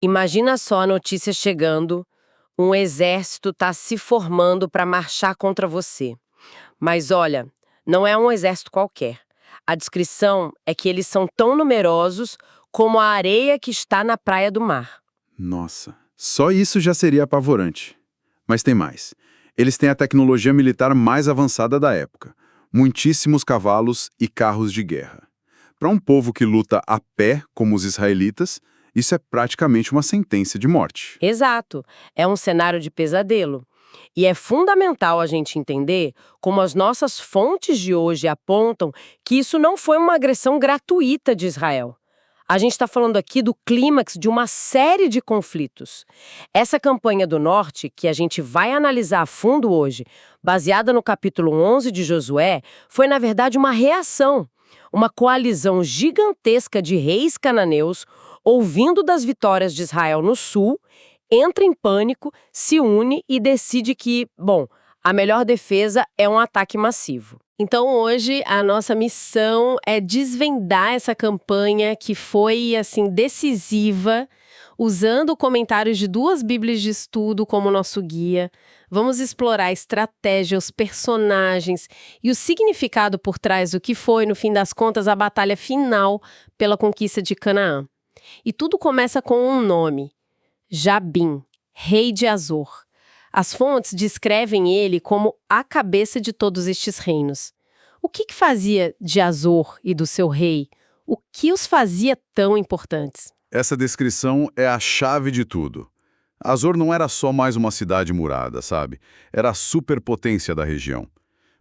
Imagina só a notícia chegando, um exército está se formando para marchar contra você. Mas olha, não é um exército qualquer. A descrição é que eles são tão numerosos como a areia que está na praia do mar. Nossa, só isso já seria apavorante. Mas tem mais. Eles têm a tecnologia militar mais avançada da época. Muitíssimos cavalos e carros de guerra. Para um povo que luta a pé, como os israelitas, isso é praticamente uma sentença de morte. Exato, é um cenário de pesadelo. E é fundamental a gente entender como as nossas fontes de hoje apontam que isso não foi uma agressão gratuita de Israel. A gente está falando aqui do clímax de uma série de conflitos. Essa campanha do Norte, que a gente vai analisar a fundo hoje, baseada no capítulo 11 de Josué, foi na verdade uma reação. Uma coalizão gigantesca de reis cananeus, ouvindo das vitórias de Israel no sul, entra em pânico, se une e decide que, bom, a melhor defesa é um ataque massivo. Então hoje a nossa missão é desvendar essa campanha que foi, assim, decisiva, usando comentários de duas bíblias de estudo como nosso guia. Vamos explorar a estratégia, os personagens e o significado por trás do que foi, no fim das contas, a batalha final pela conquista de Canaã. E tudo começa com um nome: Jabim, rei de Azor. As fontes descrevem ele como a cabeça de todos estes reinos. O que fazia de Azor e do seu rei? O que os fazia tão importantes? Essa descrição é a chave de tudo. Azor não era só mais uma cidade murada, sabe? Era a superpotência da região.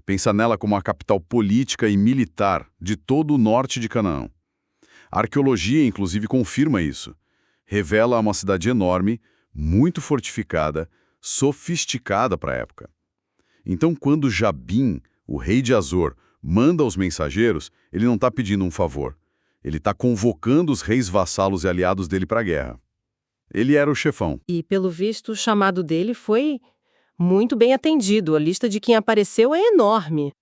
Pensa nela como a capital política e militar de todo o norte de Canaã. A arqueologia, inclusive, confirma isso. Revela uma cidade enorme, muito fortificada, sofisticada para a época. Então, quando Jabim, o rei de Azor, manda os mensageiros, ele não está pedindo um favor. Ele está convocando os reis vassalos e aliados dele para a guerra. Ele era o chefão. E, pelo visto, o chamado dele foi muito bem atendido. A lista de quem apareceu é enorme.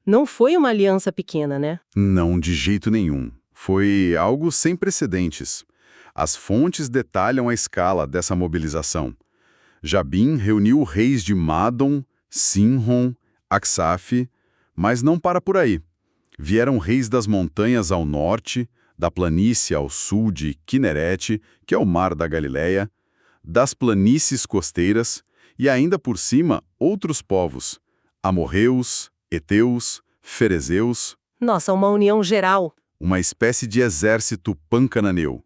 Não foi uma aliança pequena, né? Não, de jeito nenhum. Foi algo sem precedentes. As fontes detalham a escala dessa mobilização. Jabim reuniu reis de Madon, Sinron, Aksaf, mas não para por aí. Vieram reis das montanhas ao norte, da planície ao sul de Quinerete, que é o mar da Galileia, das planícies costeiras e ainda por cima outros povos, amorreus, heteus, ferezeus. Nossa, uma união geral. Uma espécie de exército pancananeu.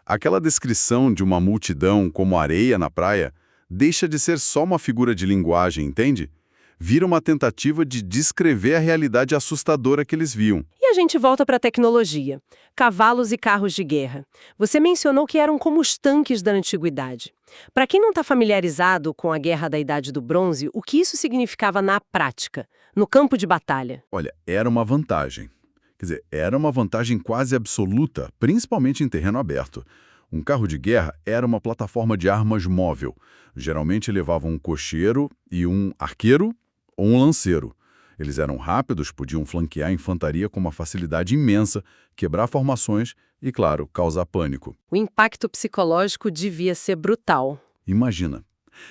Aquela descrição de uma multidão como areia na praia deixa de ser só uma figura de linguagem, entende? Vira uma tentativa de descrever a realidade assustadora que eles viam. E a gente volta para a tecnologia. Cavalos e carros de guerra. Você mencionou que eram como os tanques da antiguidade. Para quem não está familiarizado com a Guerra da Idade do Bronze, o que isso significava na prática, no campo de batalha? Olha, era uma vantagem. Quer dizer, era uma vantagem quase absoluta, principalmente em terreno aberto. Um carro de guerra era uma plataforma de armas móvel. Geralmente levava um cocheiro e um arqueiro ou um lanceiro. Eles eram rápidos, podiam flanquear a infantaria com uma facilidade imensa, quebrar formações e, claro, causar pânico. O impacto psicológico devia ser brutal. Imagina,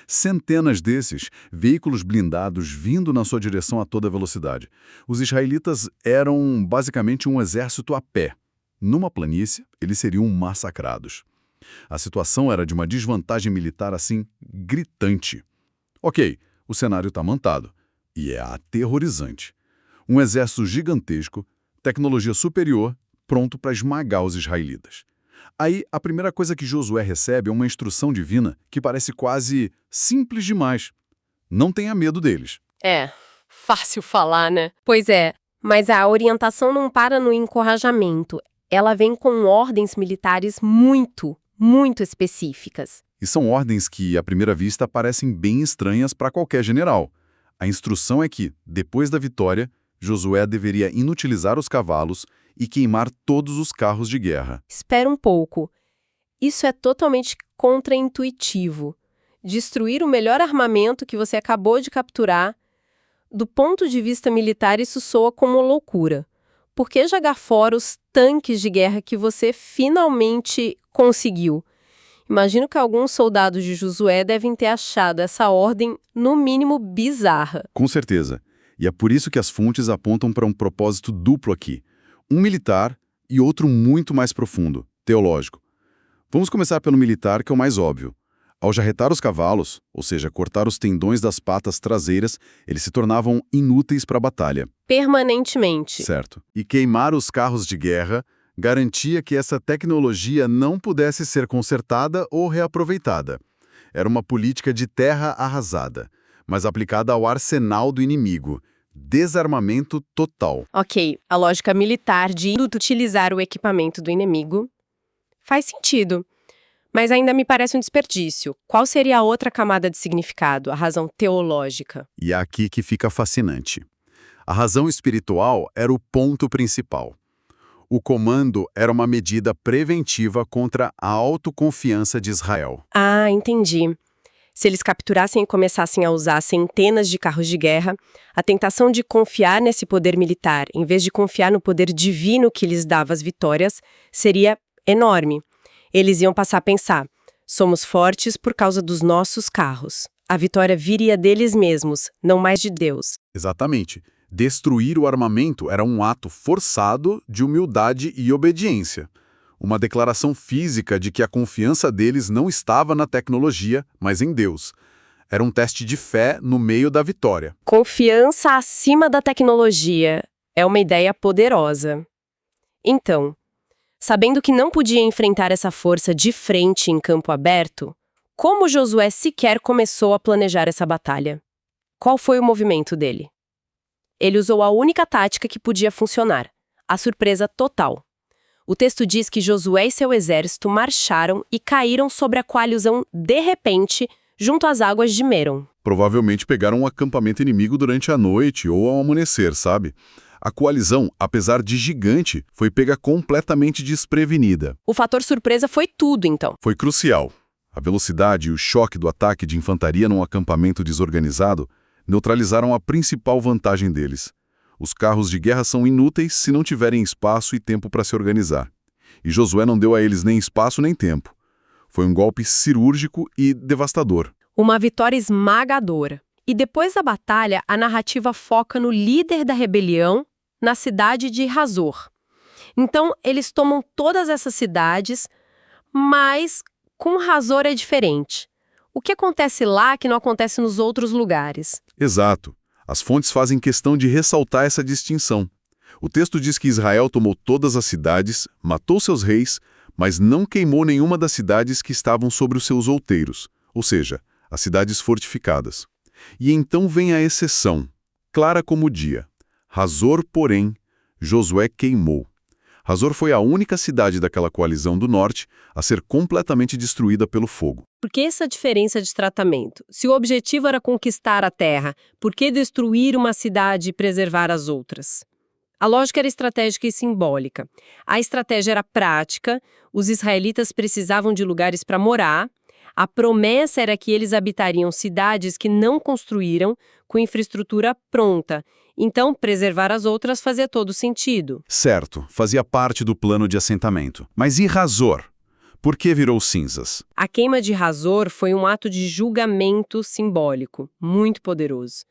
centenas desses veículos blindados vindo na sua direção a toda velocidade. Os israelitas eram basicamente um exército a pé. Numa planície, eles seriam massacrados. A situação era de uma desvantagem militar assim gritante. Ok, o cenário está montado. E é aterrorizante. Um exército gigantesco, tecnologia superior, pronto para esmagar os israelitas. Aí, a primeira coisa que Josué recebe é uma instrução divina que parece quase simples demais. Não tenha medo deles. É, fácil falar, né? Pois é, mas a orientação não para no encorajamento. Ela vem com ordens militares muito específicas. E são ordens que, à primeira vista, parecem bem estranhas para qualquer general. A instrução é que, depois da vitória, Josué deveria inutilizar os cavalos e queimar todos os carros de guerra. Espera um pouco. Isso é totalmente contraintuitivo. Destruir o melhor armamento que você acabou de capturar, do ponto de vista militar, isso soa como loucura. Por que jogar fora os tanques de guerra que você finalmente conseguiu? Imagino que alguns soldados de Josué devem ter achado essa ordem, no mínimo, bizarra. Com certeza. E é por isso que as fontes apontam para um propósito duplo aqui. Um militar e outro muito mais profundo, teológico. Vamos começar pelo militar, que é o mais óbvio. Ao jarretar os cavalos, ou seja, cortar os tendões das patas traseiras, eles se tornavam inúteis para a batalha. Permanentemente. Certo. E queimar os carros de guerra garantia que essa tecnologia não pudesse ser consertada ou reaproveitada. Era uma política de terra arrasada, mas aplicada ao arsenal do inimigo. Desarmamento total. Ok, a lógica militar de utilizar o equipamento do inimigo faz sentido. Mas ainda me parece um desperdício. Qual seria a outra camada de significado, a razão teológica? E é aqui que fica fascinante. A razão espiritual era o ponto principal. O comando era uma medida preventiva contra a autoconfiança de Israel. Ah, entendi. Se eles capturassem e começassem a usar centenas de carros de guerra, a tentação de confiar nesse poder militar, em vez de confiar no poder divino que lhes dava as vitórias, seria enorme. Eles iam passar a pensar: somos fortes por causa dos nossos carros. A vitória viria deles mesmos, não mais de Deus. Exatamente. Destruir o armamento era um ato forçado de humildade e obediência. Uma declaração física de que a confiança deles não estava na tecnologia, mas em Deus. Era um teste de fé no meio da vitória. Confiança acima da tecnologia é uma ideia poderosa. Então, sabendo que não podia enfrentar essa força de frente em campo aberto, como Josué sequer começou a planejar essa batalha? Qual foi o movimento dele? Ele usou a única tática que podia funcionar: a surpresa total. O texto diz que Josué e seu exército marcharam e caíram sobre a coalizão de repente, junto às águas de Merom. Provavelmente pegaram um acampamento inimigo durante a noite ou ao amanhecer, sabe? A coalizão, apesar de gigante, foi pega completamente desprevenida. O fator surpresa foi tudo, então. Foi crucial. A velocidade e o choque do ataque de infantaria num acampamento desorganizado neutralizaram a principal vantagem deles. Os carros de guerra são inúteis se não tiverem espaço e tempo para se organizar. E Josué não deu a eles nem espaço nem tempo. Foi um golpe cirúrgico e devastador. Uma vitória esmagadora. E depois da batalha, a narrativa foca no líder da rebelião, na cidade de Hazor. Então, eles tomam todas essas cidades, mas com Hazor é diferente. O que acontece lá que não acontece nos outros lugares? Exato. As fontes fazem questão de ressaltar essa distinção. O texto diz que Israel tomou todas as cidades, matou seus reis, mas não queimou nenhuma das cidades que estavam sobre os seus outeiros, ou seja, as cidades fortificadas. E então vem a exceção, clara como o dia. Hazor, porém, Josué queimou. Hazor foi a única cidade daquela coalizão do norte a ser completamente destruída pelo fogo. Por que essa diferença de tratamento? Se o objetivo era conquistar a terra, por que destruir uma cidade e preservar as outras? A lógica era estratégica e simbólica. A estratégia era prática, os israelitas precisavam de lugares para morar, a promessa era que eles habitariam cidades que não construíram, com infraestrutura pronta. Então, preservar as outras fazia todo sentido. Certo, fazia parte do plano de assentamento. Mas e Hazor? Por que virou cinzas? A queima de Hazor foi um ato de julgamento simbólico, muito poderoso.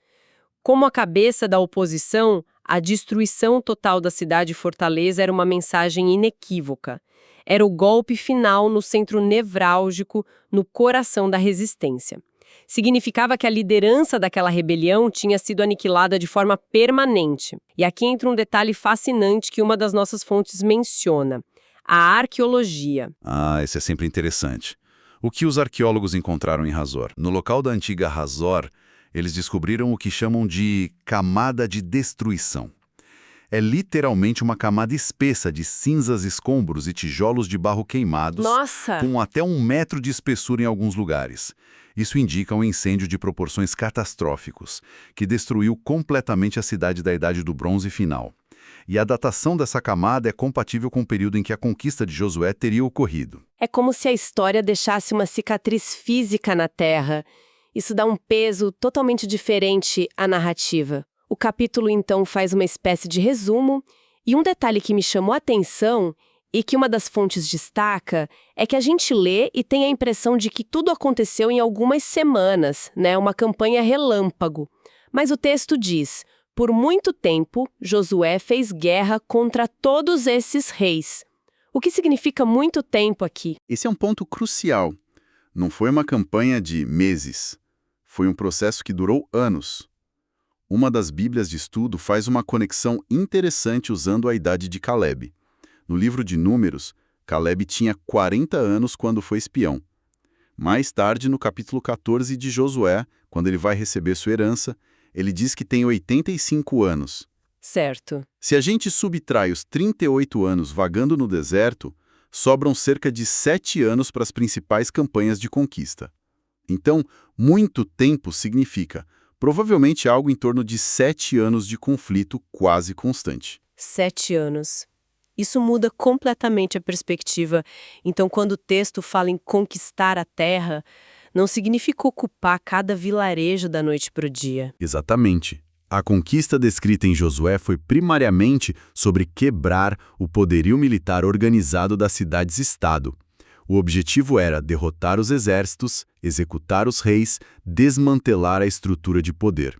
Como a cabeça da oposição, a destruição total da cidade e fortaleza era uma mensagem inequívoca. Era o golpe final no centro nevrálgico, no coração da resistência. Significava que a liderança daquela rebelião tinha sido aniquilada de forma permanente. E aqui entra um detalhe fascinante que uma das nossas fontes menciona: a arqueologia. Ah, isso é sempre interessante. O que os arqueólogos encontraram em Hazor? No local da antiga Hazor, eles descobriram o que chamam de camada de destruição. É literalmente uma camada espessa de cinzas, escombros e tijolos de barro queimados, Nossa! com até 1 metro de espessura em alguns lugares. Isso indica um incêndio de proporções catastróficos, que destruiu completamente a cidade da Idade do Bronze final. E a datação dessa camada é compatível com o período em que a conquista de Josué teria ocorrido. É como se a história deixasse uma cicatriz física na terra. Isso dá um peso totalmente diferente à narrativa. O capítulo, então, faz uma espécie de resumo, e um detalhe que me chamou a atenção e que uma das fontes destaca é que a gente lê e tem a impressão de que tudo aconteceu em algumas semanas, né? Uma campanha relâmpago. Mas o texto diz: por muito tempo, Josué fez guerra contra todos esses reis. O que significa muito tempo aqui? Esse é um ponto crucial. Não foi uma campanha de meses. Foi um processo que durou anos. Uma das Bíblias de estudo faz uma conexão interessante usando a idade de Caleb. No livro de Números, Caleb tinha 40 anos quando foi espião. Mais tarde, no capítulo 14 de Josué, quando ele vai receber sua herança, ele diz que tem 85 anos. Certo. Se a gente subtrai os 38 anos vagando no deserto, sobram cerca de 7 anos para as principais campanhas de conquista. Então, muito tempo significa provavelmente algo em torno de 7 anos de conflito quase constante. 7 anos. Isso muda completamente a perspectiva. Então, quando o texto fala em conquistar a terra, não significa ocupar cada vilarejo da noite para o dia. Exatamente. A conquista descrita em Josué foi primariamente sobre quebrar o poderio militar organizado das cidades-estado. O objetivo era derrotar os exércitos, executar os reis, desmantelar a estrutura de poder.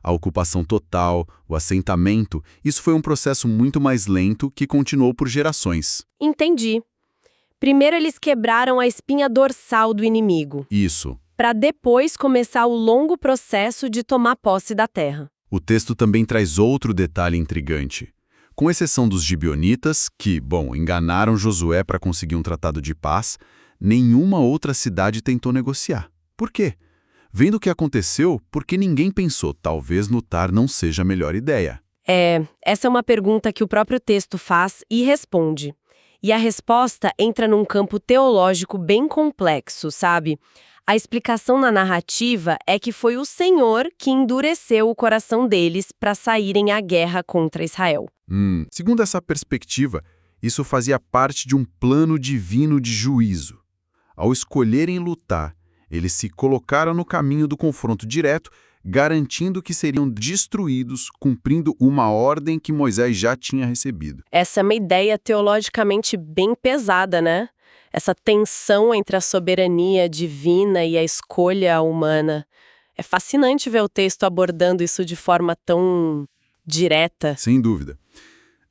A ocupação total, o assentamento, isso foi um processo muito mais lento que continuou por gerações. Entendi. Primeiro eles quebraram a espinha dorsal do inimigo, Isso. para depois começar o longo processo de tomar posse da terra. O texto também traz outro detalhe intrigante. Com exceção dos gibeonitas, que, enganaram Josué para conseguir um tratado de paz, nenhuma outra cidade tentou negociar. Por quê? Vendo o que aconteceu, porque ninguém pensou, talvez lutar não seja a melhor ideia. Essa é uma pergunta que o próprio texto faz e responde. E a resposta entra num campo teológico bem complexo, sabe? A explicação na narrativa é que foi o Senhor que endureceu o coração deles para saírem à guerra contra Israel. Segundo essa perspectiva, isso fazia parte de um plano divino de juízo. Ao escolherem lutar, eles se colocaram no caminho do confronto direto, garantindo que seriam destruídos, cumprindo uma ordem que Moisés já tinha recebido. Essa é uma ideia teologicamente bem pesada, né? Essa tensão entre a soberania divina e a escolha humana. É fascinante ver o texto abordando isso de forma tão direta. Sem dúvida.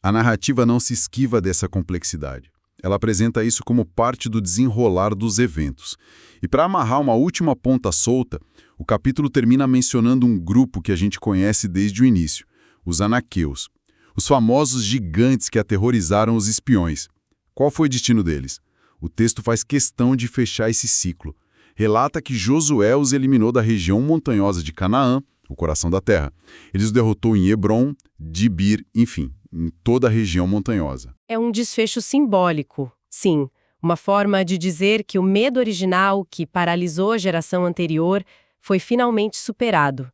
A narrativa não se esquiva dessa complexidade. Ela apresenta isso como parte do desenrolar dos eventos. E para amarrar uma última ponta solta, o capítulo termina mencionando um grupo que a gente conhece desde o início, os anaqueus, os famosos gigantes que aterrorizaram os espiões. Qual foi o destino deles? O texto faz questão de fechar esse ciclo. Relata que Josué os eliminou da região montanhosa de Canaã, o coração da terra. Ele os derrotou em Hebron, Dibir, enfim, em toda a região montanhosa. É um desfecho simbólico, sim. Uma forma de dizer que o medo original que paralisou a geração anterior foi finalmente superado.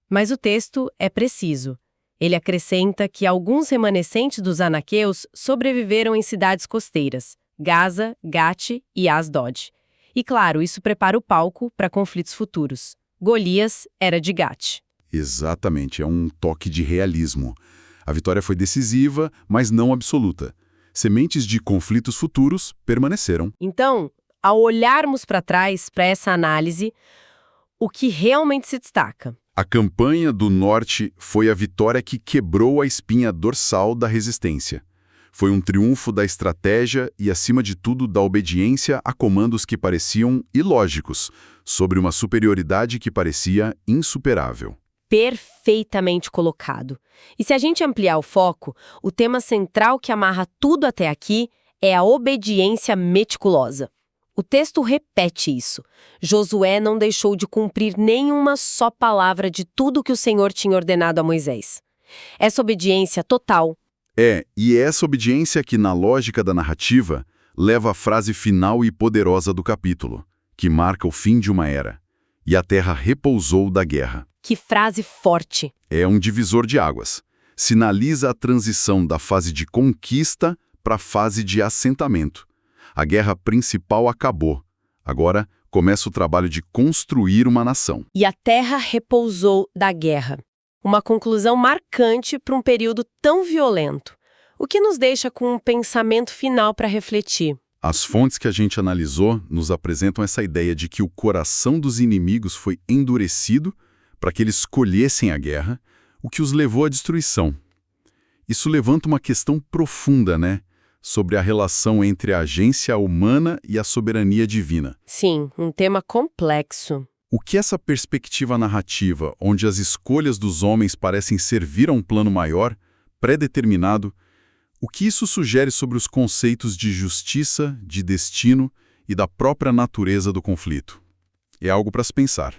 Mas o texto é preciso. Ele acrescenta que alguns remanescentes dos anaqueus sobreviveram em cidades costeiras, Gaza, Gate e Asdod. E claro, isso prepara o palco para conflitos futuros. Golias era de Gate. Exatamente, é um toque de realismo. A vitória foi decisiva, mas não absoluta. Sementes de conflitos futuros permaneceram. Então, ao olharmos para trás, para essa análise, o que realmente se destaca? A campanha do Norte foi a vitória que quebrou a espinha dorsal da resistência. Foi um triunfo da estratégia e, acima de tudo, da obediência a comandos que pareciam ilógicos, sobre uma superioridade que parecia insuperável. Perfeitamente colocado. E se a gente ampliar o foco, o tema central que amarra tudo até aqui é a obediência meticulosa. O texto repete isso. Josué não deixou de cumprir nenhuma só palavra de tudo que o Senhor tinha ordenado a Moisés. Essa obediência total. E é essa obediência que, na lógica da narrativa, leva à frase final e poderosa do capítulo, que marca o fim de uma era. E a terra repousou da guerra. Que frase forte! É um divisor de águas. Sinaliza a transição da fase de conquista para a fase de assentamento. A guerra principal acabou. Agora começa o trabalho de construir uma nação. E a terra repousou da guerra. Uma conclusão marcante para um período tão violento. O que nos deixa com um pensamento final para refletir. As fontes que a gente analisou nos apresentam essa ideia de que o coração dos inimigos foi endurecido para que eles escolhessem a guerra, o que os levou à destruição. Isso levanta uma questão profunda, né? Sobre a relação entre a agência humana e a soberania divina. Sim, um tema complexo. O que essa perspectiva narrativa, onde as escolhas dos homens parecem servir a um plano maior, pré-determinado, o que isso sugere sobre os conceitos de justiça, de destino e da própria natureza do conflito? É algo para se pensar.